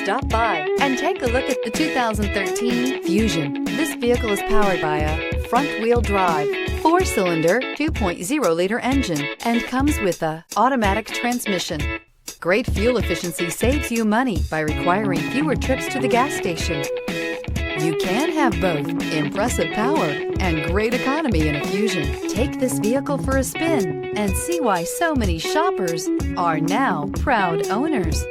Stop by and take a look at the 2013 Fusion. This vehicle is powered by a front-wheel drive, 4-cylinder, 2.0-liter engine, and comes with a automatic transmission. Great fuel efficiency saves you money by requiring fewer trips to the gas station. You can have both impressive power and great economy in a Fusion. Take this vehicle for a spin and see why so many shoppers are now proud owners.